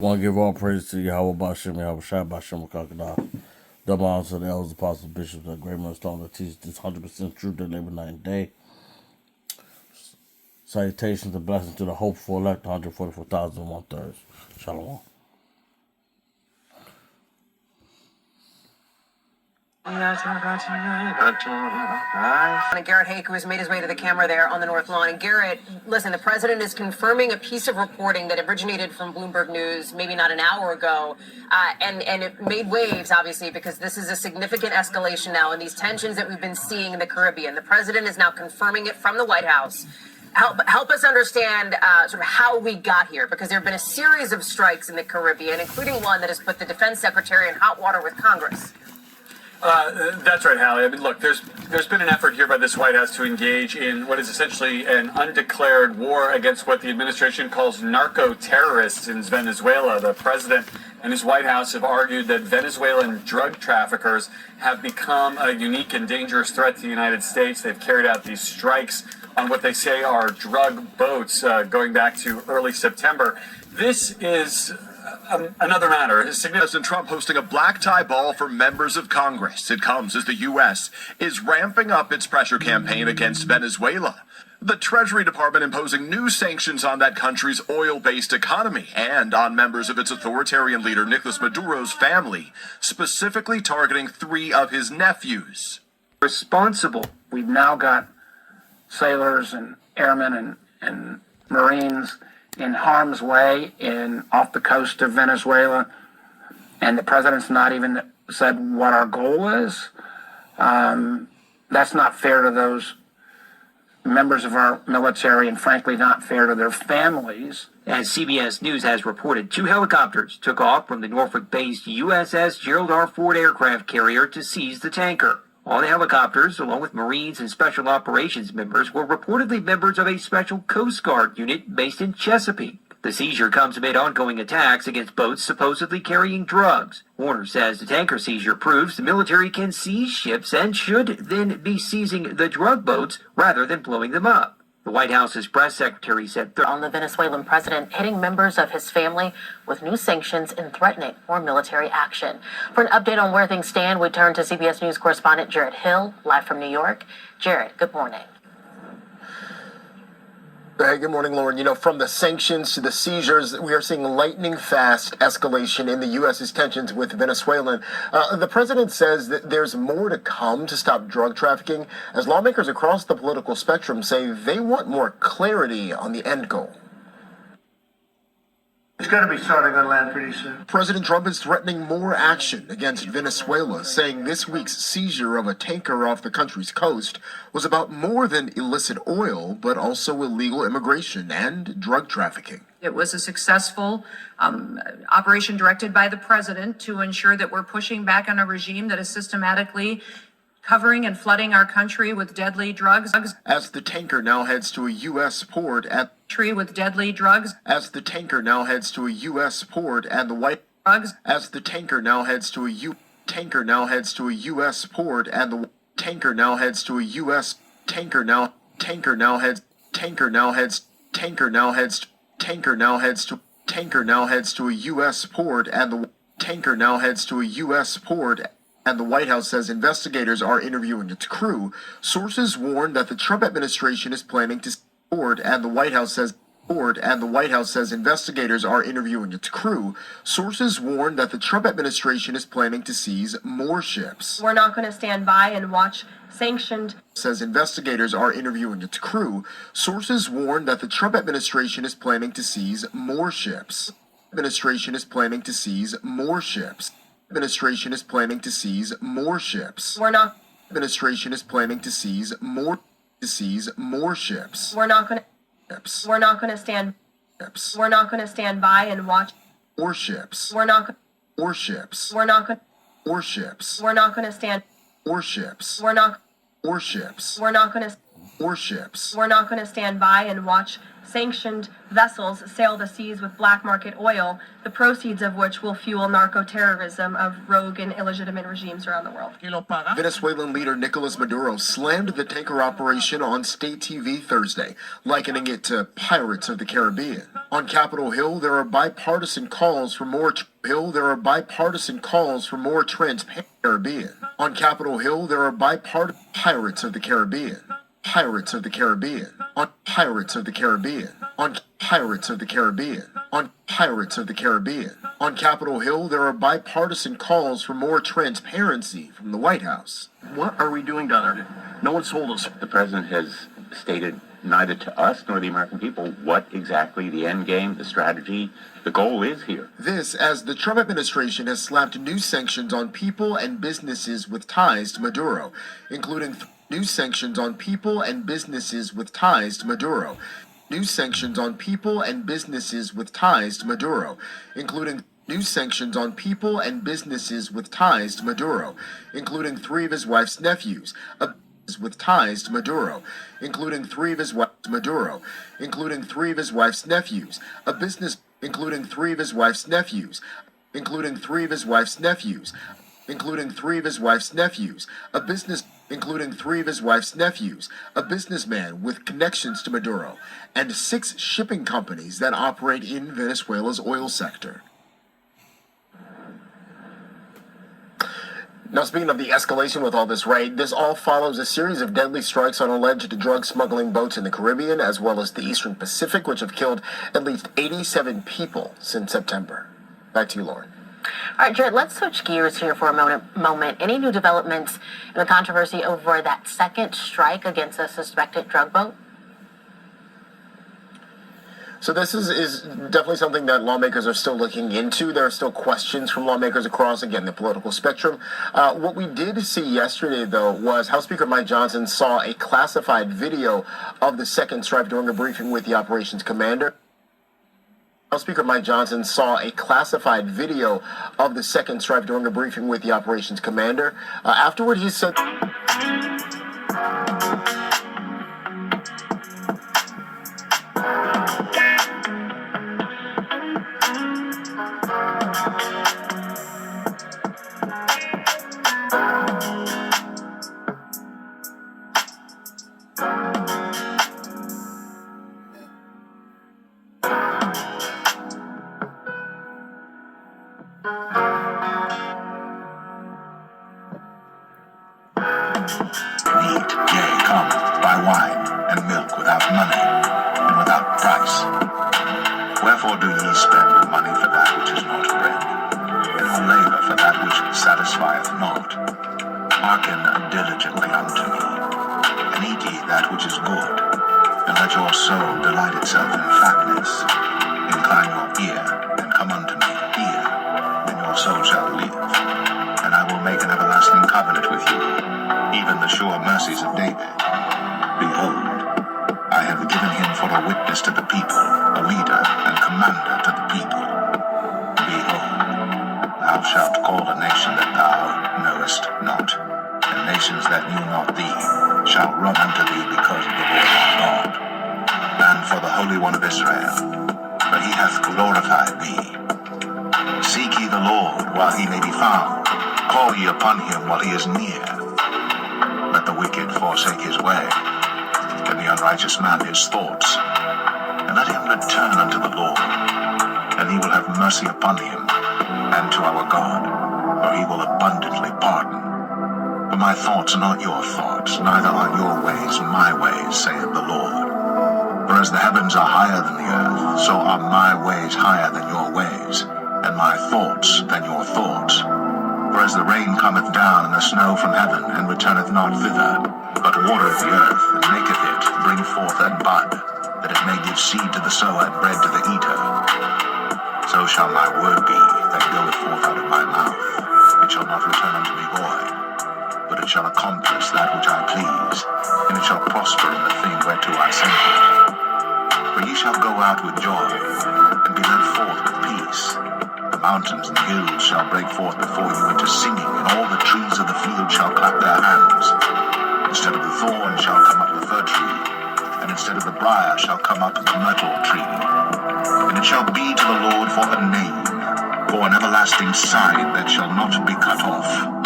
Want to give all praise to Yahawah, Bahasham, Yahawashi, Bahasham, Crocodile. Double honor to the elders, apostles, bishops, and great men strong that teach this 100% truth that labor night and day. Salutations and blessings to the hopeful elect, 144,000 1/3. Shalom. And Garrett Hake, who has made his way to the camera there on the North Lawn. And Garrett, listen, the president is confirming a piece of reporting that originated from Bloomberg News maybe not an hour ago. And it made waves, obviously, because this is a significant escalation now in these tensions that we've been seeing in the Caribbean. The president is now confirming it from the White House. Help us understand sort of how we got here, because there have been a series of strikes in the Caribbean, including one that has put the defense secretary in hot water with Congress. That's right, Hallie. I mean, look, there's been an effort here by this White House to engage in what is essentially an undeclared war against what the administration calls narco-terrorists in Venezuela. The president and his White House have argued that Venezuelan drug traffickers have become a unique and dangerous threat to the United States. They've carried out these strikes on what they say are drug boats going back to early September. This is another matter. President Trump hosting a black tie ball for members of Congress. It comes as the U.S. is ramping up its pressure campaign against Venezuela. The Treasury Department imposing new sanctions on that country's oil-based economy and on members of its authoritarian leader Nicolas Maduro's family, specifically targeting 3 of his nephews. Responsible. We've now got sailors and airmen and Marines in harm's way off the coast of Venezuela, and the president's not even said what our goal is. That's not fair to those members of our military, and frankly not fair to their families. As CBS News has reported, 2 helicopters took off from the Norfolk-based USS Gerald R. Ford aircraft carrier to seize the tanker. All the helicopters, along with Marines and Special Operations members, were reportedly members of a Special Coast Guard unit based in Chesapeake. The seizure comes amid ongoing attacks against boats supposedly carrying drugs. Warner says the tanker seizure proves the military can seize ships and should then be seizing the drug boats rather than blowing them up. The White House's press secretary said On the Venezuelan president hitting members of his family with new sanctions and threatening more military action. For an update on where things stand, we turn to CBS News correspondent Jared Hill, live from New York. Jared, good morning. Hey, good morning, Lauren. You know, from the sanctions to the seizures, we are seeing lightning-fast escalation in the U.S.'s tensions with Venezuela. The president says that there's more to come to stop drug trafficking, as lawmakers across the political spectrum say they want more clarity on the end goal. It's going to be starting on land pretty soon. President Trump is threatening more action against Venezuela, saying this week's seizure of a tanker off the country's coast was about more than illicit oil, but also illegal immigration and drug trafficking. It was a successful operation directed by the president to ensure that we're pushing back on a regime that is systematically covering and flooding our country with deadly drugs. As the tanker now heads to a U.S. port at with deadly drugs. As the tanker now heads to a U.S. port and the White drugs. As the tanker now heads to a tanker now heads to a U.S. port and the tanker now heads to a U.S. tanker now heads to a U.S. port and the tanker now heads to a U.S. port. And the White House says investigators are interviewing its crew. Sources warn that the Trump administration is planning to board, and the White House says investigators are interviewing its crew. Sources warn that the Trump administration is planning to seize more ships. We're not going to stand by and watch sanctioned. Says investigators are interviewing its crew. Sources warn that the Trump administration is planning to seize more ships. Administration is planning to seize more ships. Administration is planning to seize more ships. We're not. Administration is planning to seize more ships. We're not going to. We're not going to stand. We're not going to stand by and watch. More ships. We're not. More ships. We're not going. More ships. We're not going to stand. More ships. We're not. More ships. We're not going to. warships. We're not going to stand by and watch sanctioned vessels sail the seas with black market oil, the proceeds of which will fuel narco-terrorism of rogue and illegitimate regimes around the world. Venezuelan leader Nicolas Maduro slammed the tanker operation on state TV Thursday, likening it to Pirates of the Caribbean. On Capitol Hill, there are bipartisan calls for more transparency. Caribbean. On Capitol Hill, there are bipartisan Pirates of the Caribbean. Pirates of the Caribbean. On Pirates of the Caribbean. On Pirates of the Caribbean. On Pirates of the Caribbean. On Capitol Hill, there are bipartisan calls for more transparency from the White House. What are we doing down there? No one's told us. The president has stated neither to us nor the American people what exactly the end game, the strategy, the goal is here. This as the Trump administration has slapped new sanctions on people and businesses with ties to Maduro, including new sanctions on people and businesses with ties to Maduro. New sanctions on people and businesses with ties to Maduro, including new sanctions on people and businesses with ties to Maduro, including 3 of his wife's nephews, with ties to Maduro, including 3 of his wife's nephews, a business, including 3 of his wife's nephews, including 3 of his wife's nephews, including 3 of his wife's nephews, a business, including 3 of his wife's nephews, a businessman with connections to Maduro, and 6 shipping companies that operate in Venezuela's oil sector. Now, speaking of the escalation with all this, right, this all follows a series of deadly strikes on alleged drug smuggling boats in the Caribbean, as well as the Eastern Pacific, which have killed at least 87 people since September. Back to you, Lauren. All right, Jared, let's switch gears here for a moment. Any new developments in the controversy over that second strike against a suspected drug boat? So this is definitely something that lawmakers are still looking into. There are still questions from lawmakers across, again, the political spectrum. What we did see yesterday, though, was House Speaker Mike Johnson saw a classified video of the second strike during a briefing with the operations commander. House Speaker Mike Johnson saw a classified video of the second strike during a briefing with the operations commander. Afterward, he said... Meat, yea, come, buy wine and milk without money and without price. Wherefore do ye spend money for that which is not bread, and your labor for that which satisfieth not? Hearken diligently unto me, and eat ye that which is good, and let your soul delight itself in fatness. Incline your ear, and come unto me, hear, then your soul shall live. And I will make an everlasting covenant with you, even the sure mercies of David. Behold, I have given him for a witness to the people, a leader and commander to the people. Behold, thou shalt call a nation that thou knowest not, and nations that knew not thee shall run unto thee because of the Lord our God, and for the Holy One of Israel, for he hath glorified thee. Seek ye the Lord while he may be found, call ye upon him while he is near. Let the wicked forsake his way, and the unrighteous man his thoughts. And let him return unto the Lord, and he will have mercy upon him, and to our God, for he will abundantly pardon. For my thoughts are not your thoughts, neither are your ways my ways, saith the Lord. For as the heavens are higher than the earth, so are my ways higher than your ways, and my thoughts than your thoughts. For as the rain cometh down and the snow from heaven, and returneth not thither, but watereth the earth, and maketh it bring forth and bud, that it may give seed to the sower and bread to the eater, so shall my word be that goeth forth out of my mouth. It shall not return unto me void, but it shall accomplish that which I please, and it shall prosper in the thing whereto I sent it. For ye shall go out with joy, and be led forth with peace. The mountains and the hills shall break forth before you into singing, and all the trees of the field shall clap their hands. Instead of the thorn shall come up the fir tree, instead of the briar shall come up the myrtle tree. And it shall be to the Lord for a name, for an everlasting sign that shall not be cut off.